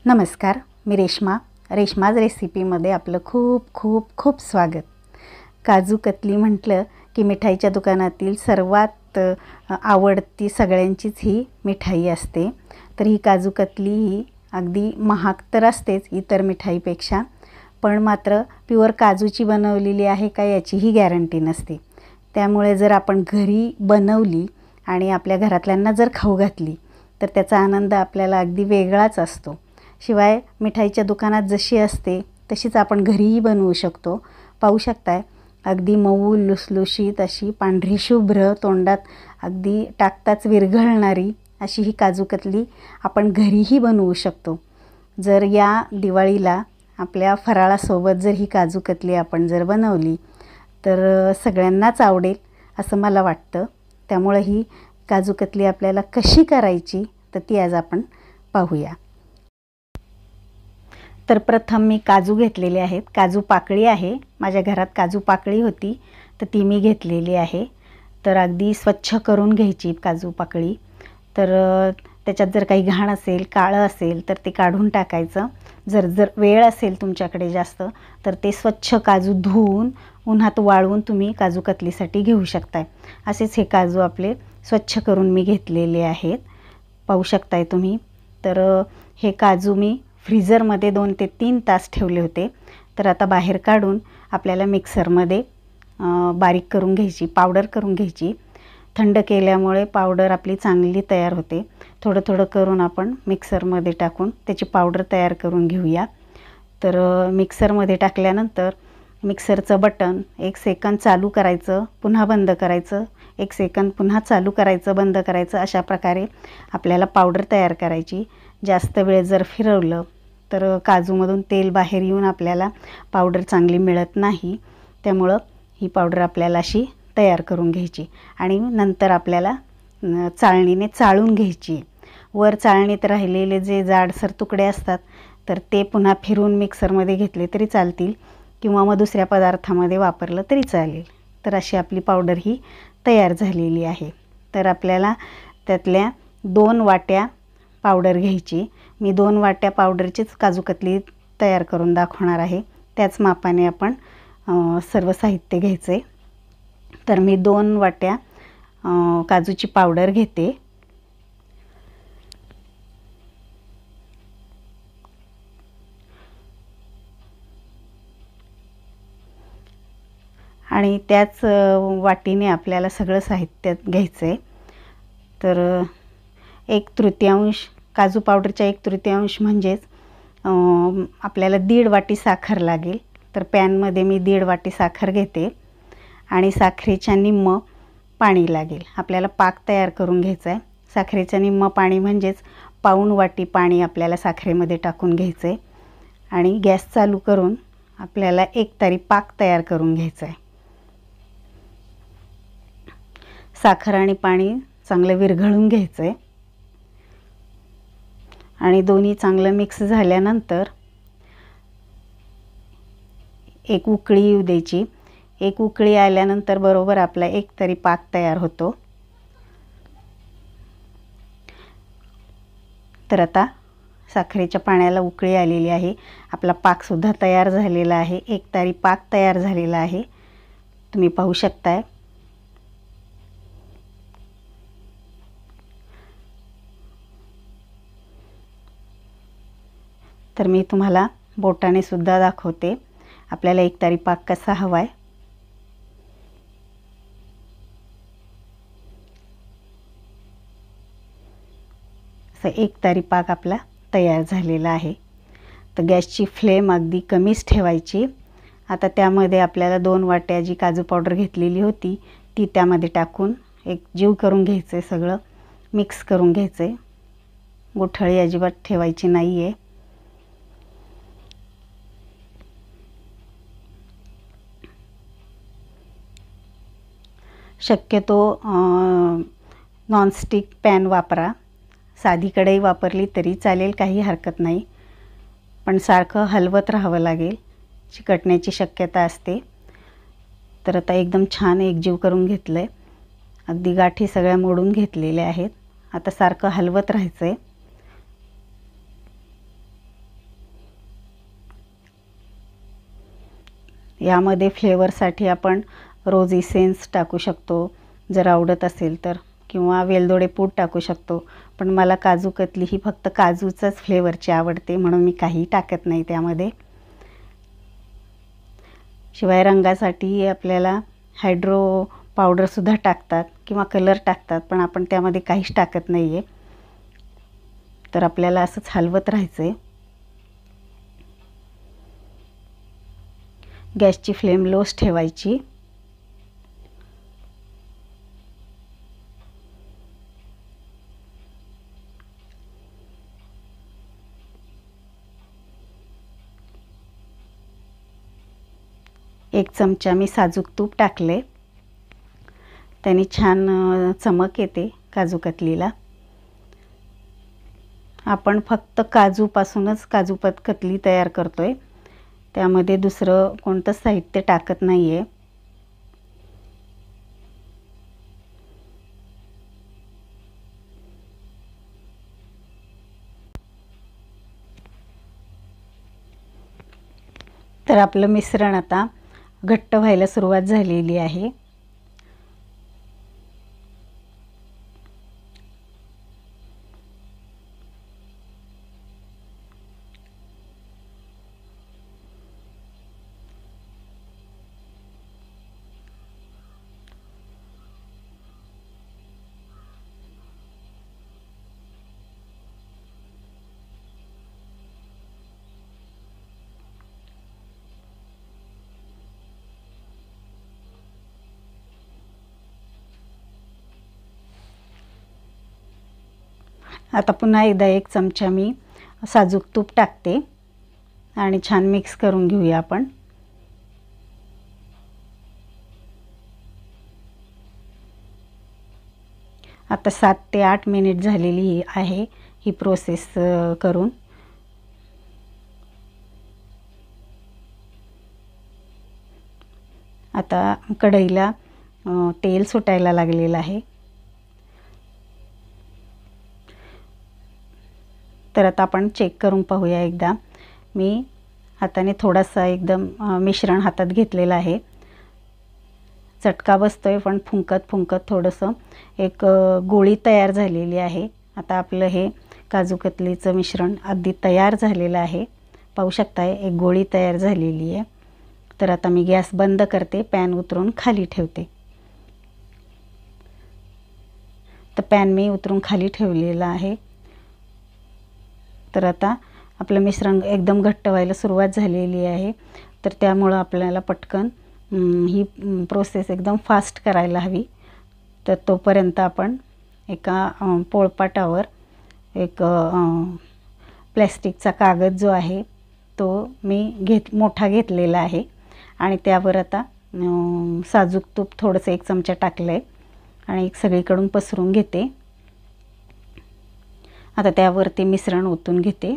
नमस्कार, मी रेश्माज रेसिपीमध्ये आपलं खूप खूप खूप स्वागत। काजू कतली म्हटलं की मिठाईच्या दुकानातील सर्वात आवडती सगळ्यांचीच ही मिठाई असते। तर ही काजू कतली ही अगदी महाग तर असतेच इतर मिठाईपेक्षा, पण मात्र प्युअर काजूची बनवलेली आहे का याचीही गॅरंटी नसते। त्यामुळे जर आपण घरी बनवली आणि आपल्या घरातल्यांना जर खाऊ घातली तर त्याचा आनंद आपल्याला अगदी वेगळाच असतो। शिवाय मिठाईच्या दुकानात जशी असते तशीच आपण घरीही बनवू शकतो। पाहू शकताय अगदी मऊ लुसलुशीत अशी पांढरी शुभ्र तोंडात अगदी टाकताच विरघळणारी अशी ही काजू कतली आपण घरीही बनवू शकतो। जर या दिवाळीला आपल्या फराळासोबत जर ही काजू कतली आपण जर बनवली तर सगळ्यांनाच आवडेल असं मला वाटतं। त्यामुळे ही काजू कतली आपल्याला कशी करायची तर ती आज आपण पाहूया। तर प्रथम मी काजू घेतलेले आहेत। काजू पाकळी आहे, माझ्या घरात काजू पाकळी होती तर ती मी घेतलेली आहे। तर अगदी स्वच्छ करून घ्यायची काजू पाकळी। तर त्याच्यात जर काही घाण असेल, काळं असेल तर ते काढून टाकायचं। जर वेळ असेल तुमच्याकडे जास्त तर ते स्वच्छ काजू धुवून उन्हात वाळवून तुम्ही काजू कतलीसाठी घेऊ शकताय। असेच हे काजू आपले स्वच्छ करून मी घेतलेले आहेत, पाहू शकताय तुम्ही। तर हे काजू मी फ्रीजरमध्ये 2 ते 3 तास ठेवले होते। तर आता बाहेर काढून आपल्याला मिक्सरमध्ये बारीक करून घ्यायची, पावडर करून घ्यायची। थंड केल्यामुळे पावडर आपली चांगली तयार होते। थोडं थोडं करून आपण मिक्सरमध्ये टाकून त्याची पावडर तयार करून घेऊया। तर मिक्सरमध्ये टाकल्यानंतर मिक्सरचं बटन 1 सेकंद चालू करायचं, पुन्हा बंद करायचं, 1 सेकंद पुन्हा चालू करायचं, बंद करायचं। अशा प्रकारे आपल्याला पावडर तयार करायची। जास्त वेळ जर फिरवलं तर काजूमधून तेल बाहेर येऊन आपल्याला पावडर चांगली मिळत नाही। त्यामुळं ही पावडर आपल्याला अशी तयार करून घ्यायची आणि नंतर आपल्याला चाळणीने चाळून घ्यायची। वर चाळणीत राहिलेले जे जाडसर तुकडे असतात तर ते पुन्हा फिरून मिक्सरमध्ये घेतले तरी चालतील किंवा मग दुसऱ्या पदार्थामध्ये वापरलं तरी चालेल। तर अशी आपली पावडर ही तयार झालेली आहे। तर आपल्याला त्यातल्या 2 वाट्या पावडर घ्यायची। मी 2 वाट्या पावडरचीच काजू कतली तयार करून दाखवणार आहे। त्याच मापाने आपण सर्व साहित्य घ्यायचे। तर मी 2 वाट्या काजूची पावडर घेते। आणि त्याच वाटीने आपल्याला सगळं साहित्य घ्यायचं आहे। तर 1/3 काजू पावडरच्या 1/3 म्हणजेच आपल्याला 1.5 वाटी साखर लागेल। तर पॅनमध्ये मी 1.5 वाटी साखर घेते आणि साखरेच्या निम्म पाणी लागेल। आपल्याला पाक तयार करून घ्यायचा आहे। साखरेच्या निम्म पाणी म्हणजेच 1/4 वाटी पाणी आपल्याला साखरेमध्ये टाकून घ्यायचं आहे आणि गॅस चालू करून आपल्याला एकतारी पाक तयार करून घ्यायचा आहे। साखर आणि पाणी चांगलं विरघळून घ्यायचं आहे आणि दोन्ही चांगलं मिक्स झाल्यानंतर एक उकळी येऊ द्यायची। एक उकळी आल्यानंतर बरोबर आपला एकतरी पाक तयार होतो। तर आता साखरेच्या पाण्याला उकळी आलेली आहे, आपला पाकसुद्धा तयार झालेला आहे, एकतारी पाक तयार झालेला आहे, तुम्ही पाहू शकताय। तर मी तुम्हाला बोटाने सुद्धा दाखवते आपल्याला एकतारी पाक कसा हवा आहे। असं एकतारी पाक आपला तयार झालेला आहे। तर गॅसची फ्लेम अगदी कमीच ठेवायची। आता त्यामध्ये आपल्याला 2 वाट्या जी काजू पावडर घेतलेली होती ती त्यामध्ये टाकून एक जीव करून घ्यायचं आहे, सगळं मिक्स करून घ्यायचं आहे। गुठळी अजिबात ठेवायची नाही आहे। शक्यतो नॉनस्टिक पॅन वापरा, साधी कढई वापरली तरी चालेल, काही हरकत नाही, पण सारखं हलवत राहावं लागेल, चिकटण्याची शक्यता असते। तर आता एकदम छान एकजीव करून घेतलं आहे, अगदी गाठी सगळ्या मोडून घेतलेल्या आहेत। आता सारखं हलवत राहायचं आहे। यामध्ये फ्लेवरसाठी आपण रोज इसेन्स टाकू शकतो जर आवडत असेल तर, किंवा वेलदोडे पूड टाकू शकतो. पण मला काजू कतली ही फक्त काजूचाच फ्लेवरची आवडते, म्हणून मी काही टाकत नाही त्यामध्ये. शिवाय रंगासाठी आपल्याला हायड्रो पावडरसुद्धा टाकतात किंवा कलर टाकतात, पण आपण त्यामध्ये काहीच टाकत नाही आहे. तर आपल्याला असंच हलवत राहायचं आहे. गॅसची फ्लेम लोच ठेवायची. एक चमचा मी साजूक तूप टाकले, त्याने छान चमक येते काजू कतलीला. आपण फक्त काजूपासूनच काजू कतली तयार करतोय, त्यामध्ये दुसरं कोणतंच साहित्य टाकत नाही आहे. तर आपलं मिश्रण आता घट्ट व्हायला सुरुवात झालेली आहे. आता पुन्हा एकदा एक चमचा मी साजूक तूप टाकते आणि छान मिक्स करून घेऊया आपण. आता 7 ते 8 मिनिट झालेली आहे ही प्रोसेस करून. आता कढईला तेल सुटायला लागलेलं आहे. तर आता आपण चेक करून पाहूया एकदा. मी हाताने थोडासा एकदम मिश्रण हातात घेतलेलं आहे. चटका बसतोय, पण फुंकत थोडंसं एक गोळी तयार झालेली आहे. आता आपलं हे काजू कतलीचं मिश्रण अगदी तयार झालेलं आहे. पाहू शकताय एक गोळी तयार झालेली आहे. तर आता मी गॅस बंद करते, पॅन उतरून खाली ठेवते. तर पॅन मी उतरून खाली ठेवलेला आहे. तर आता आपलं मिश्रण एकदम घट्ट व्हायला सुरुवात झालेली आहे. तर त्यामुळं आपल्याला पटकन ही प्रोसेस एकदम फास्ट करायला हवी. तर तोपर्यंत आपण एका पोळपाटावर एक प्लॅस्टिकचा कागद जो आहे तो मी मोठा घेतलेला आहे आणि त्यावर आता साजूक तूप थोडंसं 1 चमचा टाकलं आहे आणि सगळीकडून पसरून घेते. आता त्यावर ते मिश्रण ओतून घेते.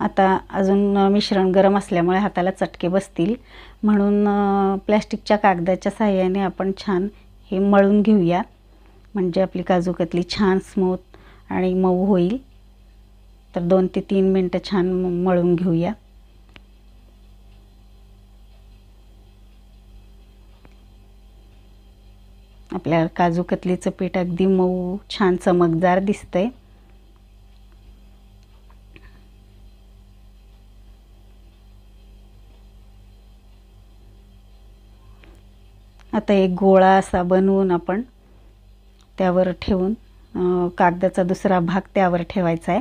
आता अजून मिश्रण गरम असल्यामुळे हाताला चटके बसतील, म्हणून प्लॅस्टिकच्या कागदाच्या साहाय्याने आपण छान हे मळून घेऊया, म्हणजे आपली काजू कतली छान स्मूथ आणि मऊ होईल. तर 2 ते 3 मिनटं छान मळून घेऊया. आपल्या काजू कतलीचं पीठ अगदी मऊ छान चमकदार दिसतंय. आता एक गोळा असा बनवून आपण त्यावर ठेवून कागदाचा दुसरा भाग त्यावर ठेवायचा आहे.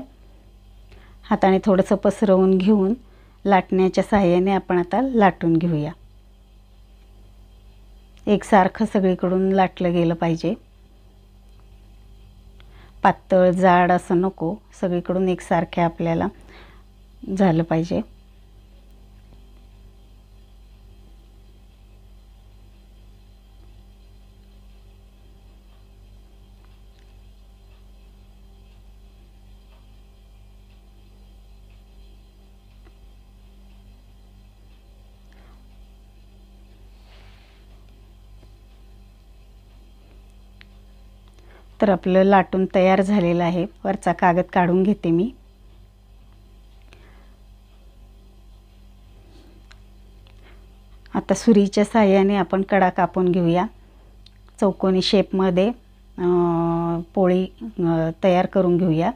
हाताने थोडंसं पसरवून घेऊन लाटण्याच्या साहाय्याने आपण आता लाटून घेऊया. एकसारखं सगळीकडून लाटलं गेलं पाहिजे. पातळ जाड असं नको, सगळीकडून एकसारखे आपल्याला झालं पाहिजे. तर आपलं लाटून तयार झालेलं आहे. वरचा कागद काढून घेते मी. आता सुरीच्या साहाय्याने आपण कडा कापून घेऊया. चौकोनी शेपमध्ये पोळी तयार करून घेऊया.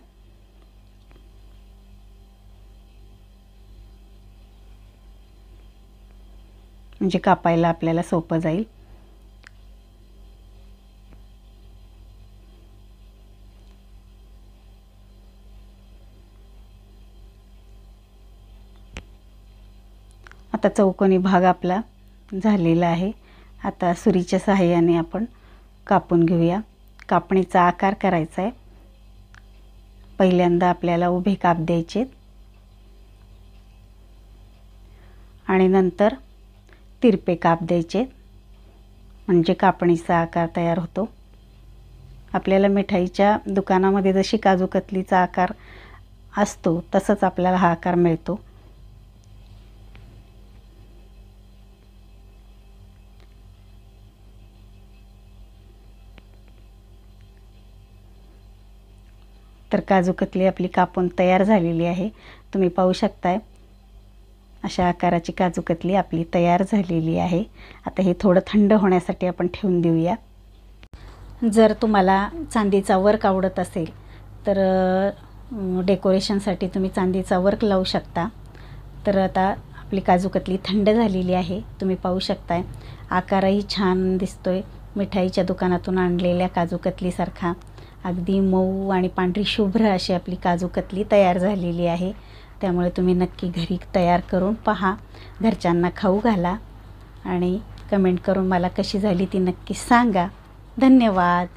म्हणजे कापायला आपल्याला सोपं जाईल. आता चौकोनी भाग आपला झालेला आहे. आता सुरीच्या सहाय्याने आपण कापून घेऊया. कापणीचा आकार करायचा आहे. पहिल्यांदा आपल्याला उभे काप द्यायचे आणि नंतर तिरपे काप द्यायचे, म्हणजे कापणीचा आकार तयार होतो. आपल्याला मिठाईच्या दुकानामध्ये जशी काजूकतलीचा आकार असतो तसंच आपल्याला हा आकार मिळतो. तर काजूकतली आपली कापून तयार झालेली आहे. तुम्ही पाहू शकताय अशा आकाराची काजूकतली आपली तयार झालेली आहे. आता हे थोडं थंड होण्यासाठी आपण ठेवून देऊया. जर तुम्हाला चांदीचा वर्क आवडत असेल तर डेकोरेशनसाठी तुम्ही चांदीचा वर्क लावू शकता. तर आता आपली काजूकतली थंड झालेली आहे. तुम्ही पाहू शकताय आकारही छान दिसतोय, मिठाईच्या दुकानातून आणलेल्या काजूकतलीसारखा. अगदी मऊ आणि पांढरी शुभ्र अशी आपली काजूकतली तयार झालेली आहे. त्यामुळे तुम्ही नक्की घरी तयार करून पहा, घरच्यांना खाऊ घाला आणि कमेंट करून मला कशी झाली ती नक्की सांगा. धन्यवाद.